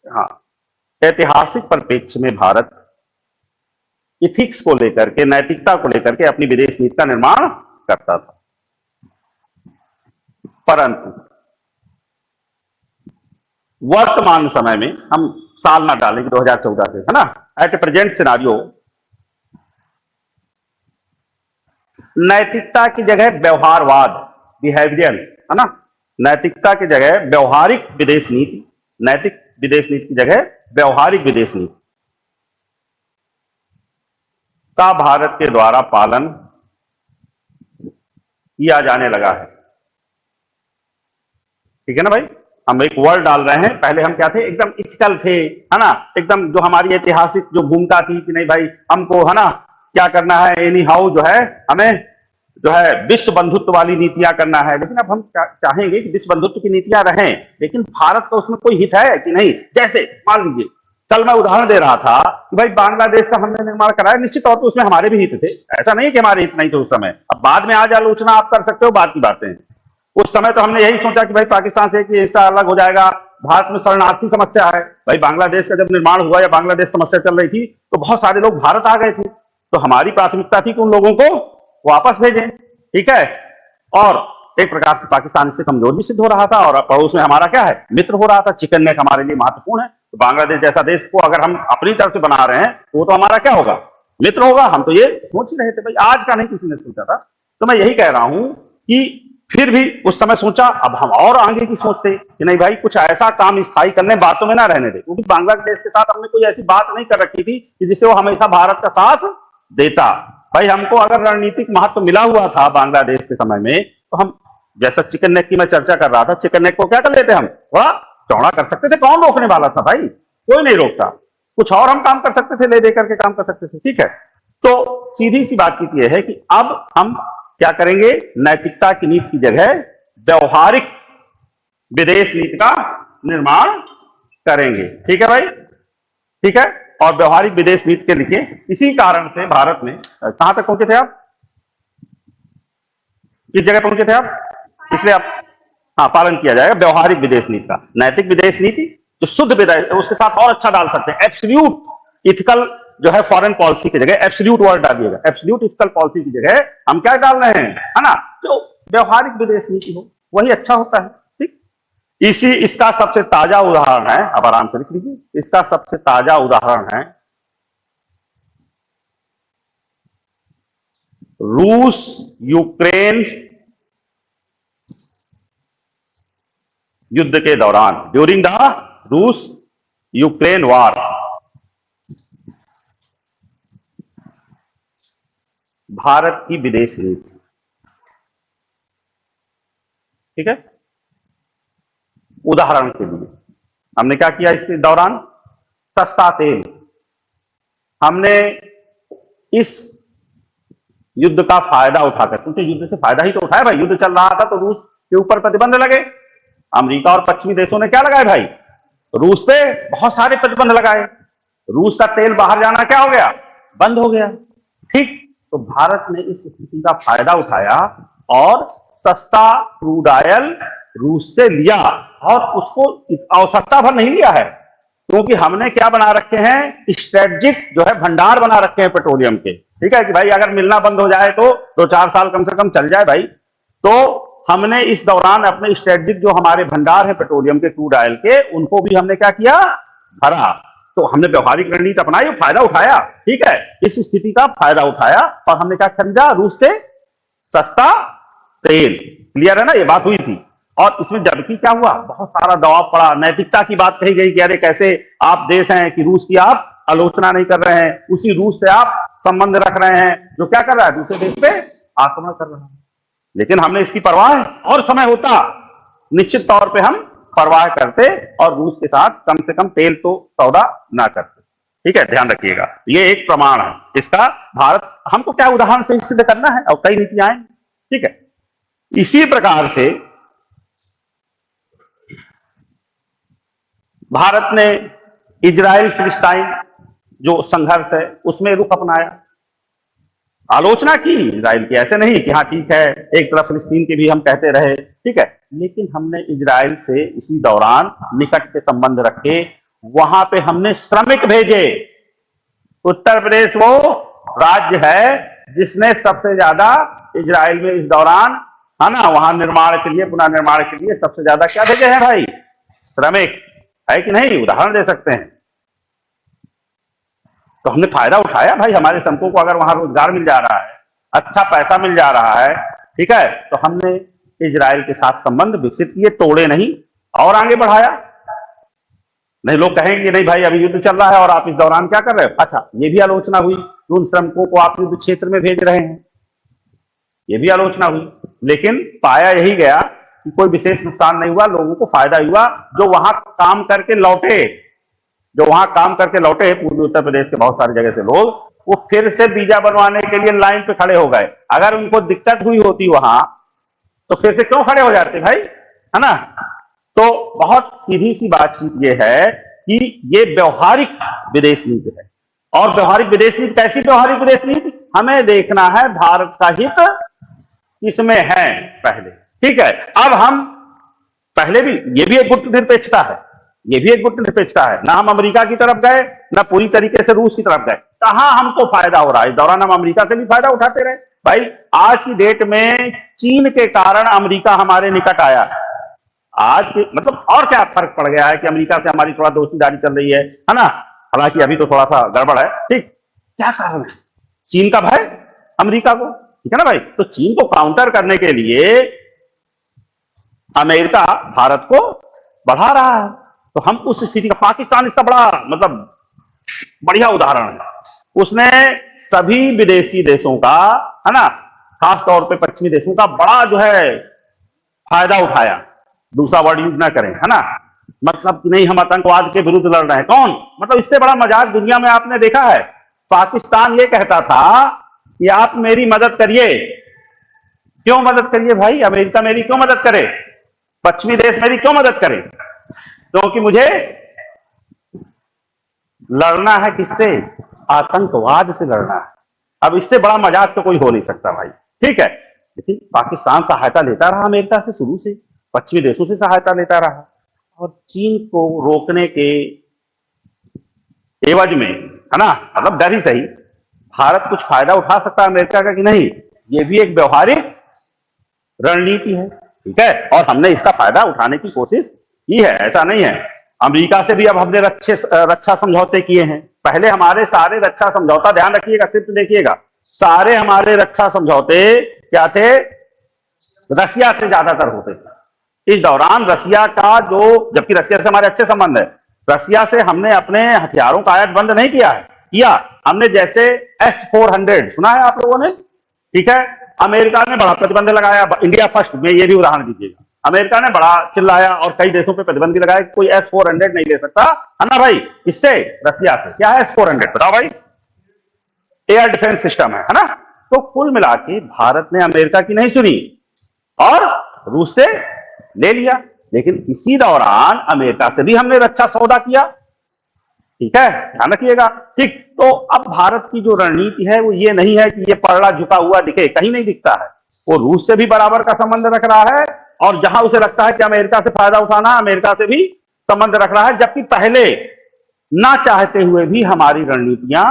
हाँ, ऐतिहासिक परिप्रेक्ष्य में भारत इथिक्स को लेकर के, नैतिकता को लेकर के अपनी विदेश नीति का निर्माण करता था। परंतु वर्तमान समय में, हम साल ना डालें कि 2014 से, है ना, एट ए प्रेजेंट सिनारियो, नैतिकता की जगह व्यवहारवाद, बिहेवियरल, है ना, नैतिकता की जगह व्यवहारिक विदेश नीति, नैतिक विदेश नीति की जगह व्यवहारिक विदेश नीति का भारत के द्वारा पालन किया जाने लगा है। ठीक है ना भाई, हम एक वर्ड डाल रहे हैं। पहले हम क्या थे, एकदम इथिकल थे, है ना, एकदम जो हमारी ऐतिहासिक जो भूमिका थी कि नहीं भाई हमको, है ना, क्या करना है, एनी हाउ जो है हमें जो है विश्व बंधुत्व वाली नीतियां करना है। लेकिन अब हम चाहेंगे कि विश्व बंधुत्व की नीतियां रहें, लेकिन भारत का उसमें कोई हित है कि नहीं। जैसे मान लीजिए, कल मैं उदाहरण दे रहा था कि भाई बांग्लादेश का हमने निर्माण कराया, निश्चित तौर पर उसमें हमारे भी हित थे, ऐसा नहीं कि हमारे हित नहीं थे उस समय। अब बाद में आज आलोचना आप कर सकते हो, बात की बातें। उस समय तो हमने यही सोचा कि भाई पाकिस्तान से कि हिस्सा अलग हो जाएगा, भारत में शरणार्थी समस्या है। भाई बांग्लादेश का जब निर्माण हुआ या बांग्लादेश समस्या चल रही थी तो बहुत सारे लोग भारत आ गए थे, तो हमारी प्राथमिकता थी कि उन लोगों को वापस भेजें। ठीक है, और एक प्रकार से पाकिस्तान इससे कमजोर भी सिद्ध हो रहा था और पड़ोस में हमारा क्या है, मित्र हो रहा था। चिकन नेक हमारे लिए महत्वपूर्ण है, तो बांग्लादेश जैसा देश को अगर हम अपनी तरफ से बना रहे हैं तो वो तो हमारा क्या होगा, मित्र होगा। हम तो ये सोच ही रहे थे भाई, आज का नहीं किसी ने सोचा था। तो मैं यही कह रहा हूं कि फिर भी उस समय सोचा, अब हम और आगे की सोचते कि नहीं भाई कुछ ऐसा काम स्थायी करने, बातों में ना रहने दे, क्योंकि बांग्लादेश के साथ हमने कोई ऐसी बात नहीं कर रखी थी कि जिससे वो हमेशा भारत का साथ देता। भाई हमको अगर रणनीतिक महत्व मिला हुआ था बांग्लादेश के समय में, तो हम जैसा चिकन नेक की मैं चर्चा कर रहा था, चिकन नेक को क्या कर लेते, हम थोड़ा चौड़ा कर सकते थे। कौन रोकने वाला था भाई, कोई नहीं रोकता। कुछ और हम काम कर सकते थे, ले दे करके काम कर सकते थे। ठीक है, तो सीधी सी बातचीत यह है कि अब हम क्या करेंगे, नैतिकता की नीति की जगह व्यवहारिक विदेश नीति का निर्माण करेंगे। ठीक है भाई, ठीक है। और व्यवहारिक विदेश नीति के लिए इसी कारण से भारत में, कहां तक पहुंचे थे आप, किस जगह पहुंचे थे आप, इसलिए आप, हाँ, पालन किया जाएगा व्यवहारिक विदेश नीति का। नैतिक विदेश नीति जो शुद्ध विदेश, उसके साथ और अच्छा डाल सकते हैं एब्सोल्यूट इथिकल जो है फॉरेन पॉलिसी की जगह एब्सोल्यूट वर्ड डालिएगा। एब्सोल्यूट इथिकल पॉलिसी की जगह हम क्या डाल रहे हैं, है ना, जो व्यवहारिक विदेश नीति हो वही अच्छा होता है। ठीक, इसका सबसे ताजा उदाहरण है, अब आराम से लिख लीजिए, इसका सबसे ताजा उदाहरण है रूस यूक्रेन युद्ध के दौरान, ड्यूरिंग द रूस यूक्रेन वॉर, भारत की विदेश नीति। ठीक है, उदाहरण के लिए हमने क्या किया इसके दौरान, सस्ता तेल, हमने इस युद्ध का फायदा उठाकर, क्योंकि युद्ध से फायदा ही तो उठाया भाई। युद्ध चल रहा था तो रूस के ऊपर प्रतिबंध लगे, अमेरिका और पश्चिमी देशों ने क्या लगाए भाई, रूस पे बहुत सारे प्रतिबंध लगाए। रूस का तेल बाहर जाना क्या हो गया, बंद हो गया। ठीक, तो भारत ने इस स्थिति का फायदा उठाया और सस्ता क्रूड ऑयल रूस से लिया, और उसको आवश्यकता भर नहीं लिया है, क्योंकि हमने क्या बना रखे हैं, स्ट्रेटेजिक जो है भंडार बना रखे हैं पेट्रोलियम के। ठीक है, कि भाई अगर मिलना बंद हो जाए तो 2-4 साल कम से कम चल जाए भाई। तो हमने इस दौरान अपने स्ट्रेटेजिक जो हमारे भंडार है पेट्रोलियम के, क्रूड ऑयल के, उनको भी हमने क्या किया, भरा। तो हमने व्यवहारिक रणनीति अपनाई और फायदा उठाया। ठीक है, इस स्थिति का फायदा उठाया और हमने क्या खरीदा, रूस से सस्ता तेल। क्लियर है ना, ये बात हुई थी। और इसमें जबकि क्या हुआ, बहुत सारा दबाव पड़ा, नैतिकता की बात कही गई कि अरे कैसे आप देश हैं कि रूस की आप आलोचना नहीं कर रहे हैं, उसी रूस से आप संबंध रख रहे हैं जो क्या कर रहा है, दूसरे देश पे आक्रमण कर रहा है। लेकिन हमने इसकी परवाह, और समय होता निश्चित तौर पे हम परवाह करते और रूस के साथ कम से कम तेल तो सौदा ना करते। ठीक है, ध्यान रखिएगा, ये एक प्रमाण है इसका। भारत, हमको क्या उदाहरण से सिद्ध करना है और कई नीतियां आएंगी। ठीक है, इसी प्रकार से भारत ने इजराइल फिलिस्तीन जो संघर्ष है उसमें रुख अपनाया, आलोचना की इजराइल की, ऐसे नहीं कि हाँ ठीक है, एक तरफ फिलिस्तीन के भी हम कहते रहे। ठीक है, लेकिन हमने इजराइल से इसी दौरान निकट के संबंध रखे, वहां पे हमने श्रमिक भेजे। उत्तर प्रदेश वो राज्य है जिसने सबसे ज्यादा इजराइल में इस दौरान, है ना, वहां निर्माण के लिए, पुनः निर्माण के लिए सबसे ज्यादा क्या भेजे हैं भाई? श्रमिक। है कि नहीं? उदाहरण दे सकते हैं। तो हमने फायदा उठाया भाई, हमारे श्रमिकों को अगर वहां रोजगार मिल जा रहा है, अच्छा पैसा मिल जा रहा है, ठीक है, तो हमने इजराइल के साथ संबंध विकसित किए, तोड़े नहीं और आगे बढ़ाया। नहीं, लोग कहेंगे नहीं भाई अभी युद्ध चल रहा है और आप इस दौरान क्या कर रहे हो? अच्छा, ये भी आलोचना हुई कि उन श्रमिकों को आप युद्ध क्षेत्र में भेज रहे हैं, ये भी आलोचना हुई, लेकिन पाया यही गया कि कोई विशेष नुकसान नहीं हुआ, लोगों को फायदा हुआ। जो वहां काम करके लौटे, पूर्वी उत्तर प्रदेश के बहुत सारी जगह से लोग, वो फिर से वीजा बनवाने के लिए लाइन पे खड़े हो गए। अगर उनको दिक्कत हुई होती वहां तो फिर से क्यों खड़े हो जाते भाई, है ना? तो बहुत सीधी सी बातचीत ये है कि ये व्यवहारिक विदेश नीति है। और व्यवहारिक विदेश नीति कैसी व्यवहारिक विदेश नीति? हमें देखना है भारत का हित किसमें है पहले, ठीक है। अब हम पहले भी, ये भी एक गुट निरपेक्षता है, ना हम अमेरिका की तरफ गए, ना पूरी तरीके से रूस की तरफ गए। कहां हमको फायदा हो रहा है? इस दौरान हम अमेरिका से भी फायदा उठाते रहे भाई। आज की डेट में चीन के कारण अमेरिका हमारे निकट आया है। आज के मतलब और क्या फर्क पड़ गया है कि अमेरिका से हमारी थोड़ा दोस्तीदारी चल रही है ना? हालांकि अभी तो थोड़ा सा गड़बड़ है, ठीक। क्या कारण है? चीन का भय अमेरिका को, ठीक है ना भाई। तो चीन को काउंटर करने के लिए अमेरिका भारत को बढ़ा रहा है। तो हम उस स्थिति का, पाकिस्तान इसका बड़ा मतलब बढ़िया उदाहरण है। उसने सभी विदेशी देशों का, है ना, खास तौर पे पश्चिमी देशों का बड़ा जो है फायदा उठाया। दूसरा वर्ड यूज ना करें, है ना, मतलब कि नहीं हम आतंकवाद के विरुद्ध लड़ रहे हैं। कौन? मतलब इससे बड़ा मजाक दुनिया में आपने देखा है? पाकिस्तान ये कहता था कि आप मेरी मदद करिए। क्यों मदद करिए भाई? अमेरिका मेरी क्यों मदद करे? पश्चिमी देश मेरी क्यों मदद करे? क्योंकि मुझे लड़ना है किससे? आतंकवाद से लड़ना है। अब इससे बड़ा मजाक तो कोई हो नहीं सकता भाई, ठीक है। लेकिन पाकिस्तान सहायता लेता रहा अमेरिका से, शुरू से पश्चिमी देशों से सहायता लेता रहा, और चीन को रोकने के एवज में, है ना, मतलब डर ही सही, भारत कुछ फायदा उठा सकता है अमेरिका का कि नहीं? ये भी एक व्यवहारिक रणनीति है, ठीक है। और हमने इसका फायदा उठाने की कोशिश की है, ऐसा नहीं है। अमेरिका से भी अब हमने रक्षा समझौते किए हैं। पहले हमारे सारे रक्षा समझौता, ध्यान रखिएगा, सिर्फ देखिएगा, सारे हमारे रक्षा समझौते क्या थे? रसिया से ज्यादातर होते थे। इस दौरान रसिया का जो, जबकि रसिया से हमारे अच्छे संबंध है, रसिया से हमने अपने हथियारों का आयात बंद नहीं किया हमने। जैसे S-400 सुना है आप लोगों ने, ठीक है। अमेरिका ने बड़ा प्रतिबंध लगाया, इंडिया फर्स्ट में, ये भी उदाहरण दीजिएगा। अमेरिका ने बड़ा चिल्लाया और कई देशों पे प्रतिबंध भी लगाया, कोई S-400 नहीं ले सकता, है ना भाई? इससे रसिया से। क्या है S-400 बताओ भाई? एयर डिफेंस सिस्टम है ना। तो कुल मिला के भारत ने अमेरिका की नहीं सुनी और रूस से ले लिया। लेकिन इसी दौरान अमेरिका से भी हमने रक्षा सौदा किया, ठीक है, ध्यान रखिएगा, ठीक। तो अब भारत की जो रणनीति है वो ये नहीं है कि ये पलड़ा झुका हुआ दिखे, कहीं नहीं दिखता है। वो रूस से भी बराबर का संबंध रख रहा है, और जहां उसे लगता है कि अमेरिका से फायदा उठाना, अमेरिका से भी संबंध रख रहा है। जबकि पहले ना चाहते हुए भी हमारी रणनीतियां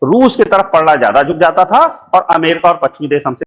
रूस की तरफ पलड़ा ज्यादा झुक जाता था और अमेरिका और पश्चिमी देश हमसे